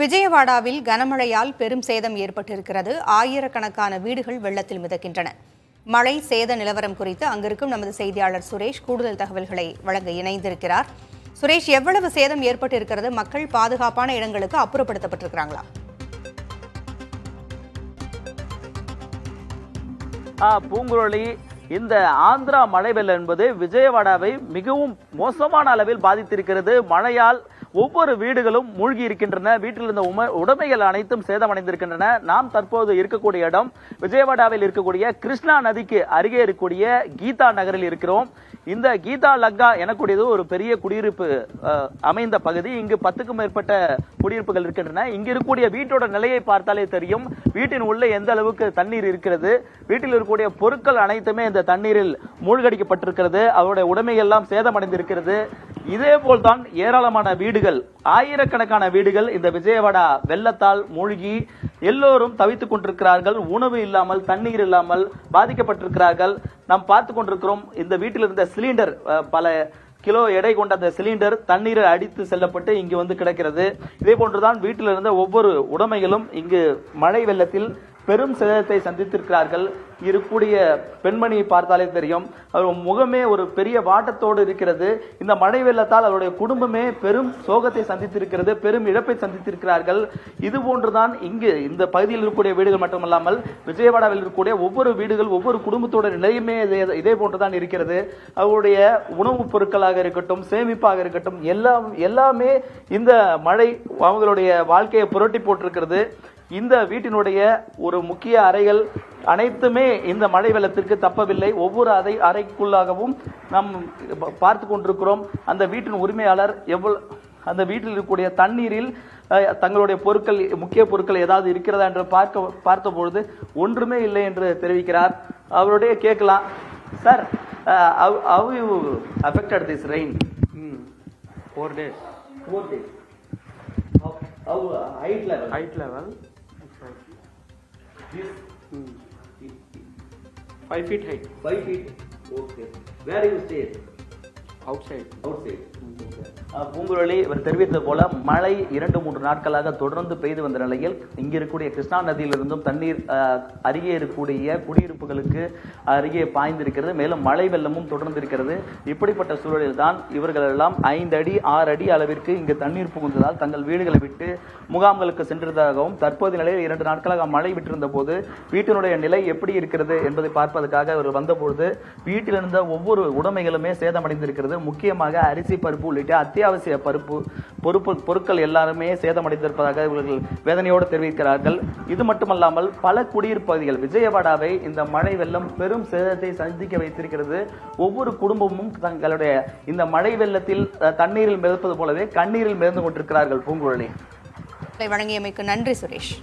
விஜயவாடாவில் கனமழையால் பெரும் சேதம் ஏற்பட்டிருக்கிறது. ஆயிரக்கணக்கான வீடுகள் வெள்ளத்தில் மிதக்கின்றன. மழை சேத நிலவரம் குறித்து அங்கிருக்கும் நமது செய்தியாளர் சுரேஷ் கூடுதல் தகவல்களை வழங்க இணைந்திருக்கிறார். சுரேஷ், எவ்வளவு சேதம் ஏற்பட்டிருக்கிறது? மக்கள் பாதுகாப்பான இடங்களுக்கு அப்புறப்படுத்தப்பட்டிருக்கிறாங்களா? பூங்குழலி, இந்த ஆந்திரா மழை வெள்ளம் என்பது விஜயவாடாவை மிகவும் மோசமான அளவில் பாதித்திருக்கிறது. மழையால் ஒவ்வொரு வீடுகளும் மூழ்கி இருக்கின்றன. வீட்டில் இருந்த உடைமைகள் அனைத்தும் சேதமடைந்திருக்கின்றன. நாம் தற்போது இருக்கக்கூடிய இடம் விஜயவாடாவில் இருக்கக்கூடிய கிருஷ்ணா நதிக்கு அருகே இருக்கக்கூடிய கீதா நகரில் இருக்கிறோம். இந்த கீதா லங்கா எனக்கூடியது ஒரு பெரிய குடியிருப்பு அமைந்த பகுதி. இங்கு 10க்கும் மேற்பட்ட குடியிருப்புகள் இருக்கின்றன. இங்கு இருக்கக்கூடிய வீட்டோட நிலையை பார்த்தாலே தெரியும். வீட்டின் உள்ளே எந்த அளவுக்கு தண்ணீர் இருக்கிறது. வீட்டில் இருக்கக்கூடிய பொருட்கள் அனைத்துமே இந்த தண்ணீரில் மூழ்கடிக்கப்பட்டிருக்கிறது. அவருடைய உடைமைகள் எல்லாம் சேதமடைந்திருக்கிறது. இதே போல்தான் ஏராளமான வீடுகள், ஆயிரக்கணக்கான வீடுகள் இந்த விஜயவாடா வெள்ளத்தால் மூழ்கி எல்லோரும் தவித்துக் கொண்டிருக்கிறார்கள். உணவு இல்லாமல், தண்ணீர் இல்லாமல் பாதிக்கப்பட்டிருக்கிறார்கள். நாம் பார்த்துக் கொண்டிருக்கிறோம். இந்த வீட்டில் இருந்த சிலிண்டர், பல கிலோ எடை கொண்ட அந்த சிலிண்டர் தண்ணீரை அடித்து செல்லப்பட்டு இங்கு வந்து கிடக்கிறது. இதே போன்றுதான் வீட்டில் இருந்த ஒவ்வொரு உடைமைகளும் இங்கு மழை வெள்ளத்தில் பெரும் சேதத்தை சந்தித்திருக்கிறார்கள். இருக்கக்கூடிய பெண்மணியை பார்த்தாலே தெரியும், அவர் முகமே ஒரு பெரிய வாட்டத்தோடு இருக்கிறது. இந்த மழை வெள்ளத்தால் அவருடைய குடும்பமே பெரும் சோகத்தை சந்தித்திருக்கிறது, பெரும் இழப்பை சந்தித்திருக்கிறார்கள். இது போன்றுதான் இங்கு இந்த பகுதியில் இருக்கக்கூடிய வீடுகள் மட்டுமல்லாமல் விஜயவாடாவில் இருக்கக்கூடிய ஒவ்வொரு வீடுகள், ஒவ்வொரு குடும்பத்தோட நிலையுமே இதே போன்றுதான் இருக்கிறது. அவருடைய உணவுப் பொருட்களாக இருக்கட்டும், சேமிப்பாக இருக்கட்டும், எல்லாமே இந்த மழை அவங்களுடைய வாழ்க்கையை புரட்டி போட்டிருக்கிறது. இந்த வீட்டினுடைய ஒரு முக்கிய அறைகள் அனைத்துமே இந்த மழை வெள்ளத்திற்கு தப்பவில்லை. ஒவ்வொரு அறைக்குள்ளாகவும் நாம் பார்த்து கொண்டிருக்கிறோம். அந்த வீட்டின் உரிமையாளர் அந்த வீட்டில் இருக்கக்கூடிய தண்ணீரில் தங்களுடைய பொருட்கள், முக்கிய பொருட்கள் ஏதாவது இருக்கிறதா என்று பார்த்த பொழுது ஒன்றுமே இல்லை என்று தெரிவிக்கிறார். அவருடைய கேட்கலாம், sir, how you affected this rain? 4 days. 4 days. How height level? Height level. This 5 feet height. 5 feet. Okay. Where you stay? Outside. Outside. Poonguzhali இவர் தெரிவித்தது போல மழை 2-3 நாட்களாக தொடர்ந்து பெய்து வந்த நிலையில் இங்க இருக்கக்கூடிய கிருஷ்ணா நதியிலிருந்தும் தண்ணீர் அருகே இருக்கக்கூடிய குடியிருப்புகளுக்கு அருகே பாய்ந்திருக்கிறது. மேலும் மழை வெள்ளமும் தொடர்ந்து இருக்கிறது. இப்படிப்பட்ட சூழலில் தான் இவர்கள் எல்லாம் 5 அடி 6 அடி அளவிற்கு இங்கு தண்ணீர் புகுந்ததால் தங்கள் வீடுகளை விட்டு முகாம்களுக்கு சென்றதாகவும், தற்போதைய நிலையில் 2 நாட்களாக மழை விட்டிருந்த போது வீட்டினுடைய நிலை எப்படி இருக்கிறது என்பதை பார்ப்பதற்காக அவர் வந்தபொழுது வீட்டில் இருந்த ஒவ்வொரு உடைமைகளுமே சேதமடைந்திருக்கிறது. முக்கியமாக அரிசி, பருப்பு உள்ளிட்ட அத்தியாவசிய பொருட்கள் எல்லாருமே சேதமடைந்திருப்பதாக இவர்கள் வேதனையோடு தெரிவிக்கிறார்கள். இது மட்டுமல்லாமல் பல குடியிருப்பு பகுதிகள் விஜயவாடாவை இந்த மழை வெள்ளம் பெரும் சேதத்தை சந்திக்க வைத்திருக்கிறது. ஒவ்வொரு குடும்பமும் தங்களுடைய இந்த மழை வெள்ளத்தில் தண்ணீரில் மிதப்பது போலவே கண்ணீரில் மிதந்து கொண்டிருக்கிறார்கள். பூங்குழலி, வழங்கியமைக்கு நன்றி சுரேஷ்.